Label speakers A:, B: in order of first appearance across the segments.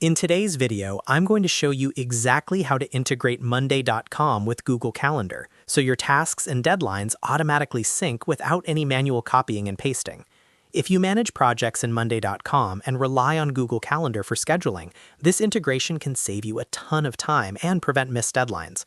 A: In today's video, I'm going to show you exactly how to integrate Monday.com with Google Calendar, so your tasks and deadlines automatically sync without any manual copying and pasting. If you manage projects in Monday.com and rely on Google Calendar for scheduling, this integration can save you a ton of time and prevent missed deadlines.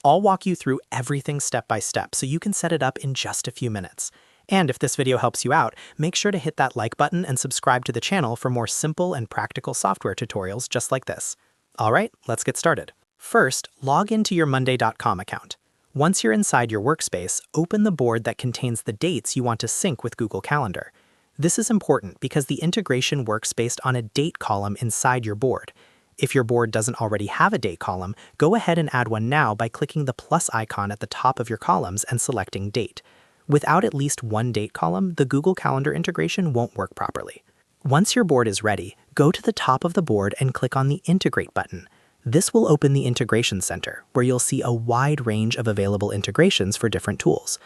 A: I'll walk you through everything step by step so you can set it up in just a few minutes. And if this video helps you out, make sure to hit that like button and subscribe to the channel for more simple and practical software tutorials just like this. Alright, let's get started. First, log into your Monday.com account. Once you're inside your workspace, open the board that contains the dates you want to sync with Google Calendar. This is important because the integration works based on a date column inside your board. If your board doesn't already have a date column, go ahead and add one now by clicking the plus icon at the top of your columns and selecting Date. Without at least one date column, the Google Calendar integration won't work properly. Once your board is ready, go to the top of the board and click on the Integrate button. This will open the Integration Center, where you'll see a wide range of available integrations for different tools.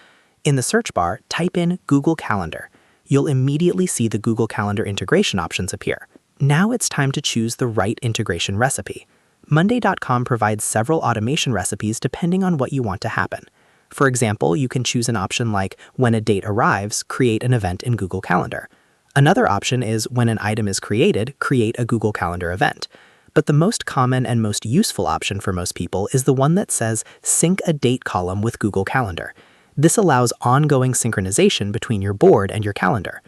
A: In the search bar, type in Google Calendar. You'll immediately see the Google Calendar integration options appear. Now it's time to choose the right integration recipe. Monday.com provides several automation recipes depending on what you want to happen. For example, you can choose an option like, when a date arrives, create an event in Google Calendar. Another option is, when an item is created, create a Google Calendar event. But the most common and most useful option for most people is the one that says, sync a date column with Google Calendar. This allows ongoing synchronization between your board and your calendar.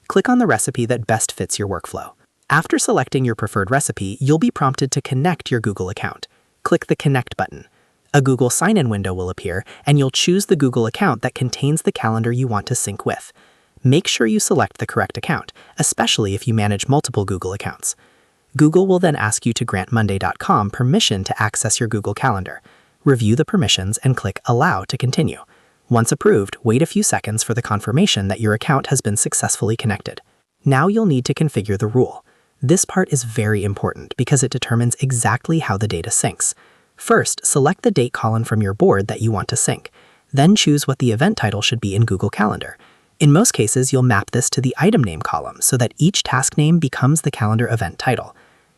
A: Click on the recipe that best fits your workflow. After selecting your preferred recipe, you'll be prompted to connect your Google account. Click the Connect button. A Google sign-in window will appear, and you'll choose the Google account that contains the calendar you want to sync with. Make sure you select the correct account, especially if you manage multiple Google accounts. Google will then ask you to grant Monday.com permission to access your Google Calendar. Review the permissions and click Allow to continue. Once approved, wait a few seconds for the confirmation that your account has been successfully connected. Now you'll need to configure the rule. This part is very important because it determines exactly how the data syncs. First, select the date column from your board that you want to sync. Then choose what the event title should be in Google Calendar. In most cases, you'll map this to the item name column so that each task name becomes the calendar event title.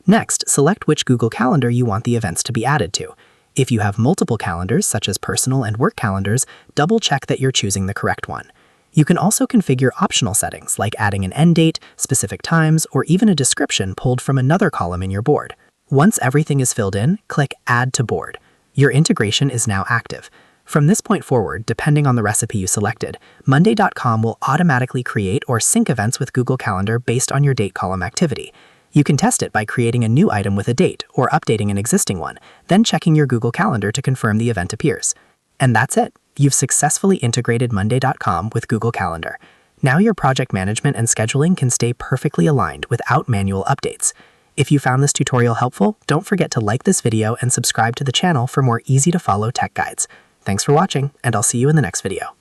A: Next, select which Google Calendar you want the events to be added to. If you have multiple calendars, such as personal and work calendars, double-check that you're choosing the correct one. You can also configure optional settings like adding an end date, specific times, or even a description pulled from another column in your board. Once everything is filled in, click Add to Board. Your integration is now active. From this point forward, depending on the recipe you selected, Monday.com will automatically create or sync events with Google Calendar based on your date column activity. You can test it by creating a new item with a date or updating an existing one, then checking your Google Calendar to confirm the event appears. And that's it. You've successfully integrated Monday.com with Google Calendar. Now your project management and scheduling can stay perfectly aligned without manual updates. If you found this tutorial helpful, don't forget to like this video and subscribe to the channel for more easy-to-follow tech guides. Thanks for watching, and I'll see you in the next video.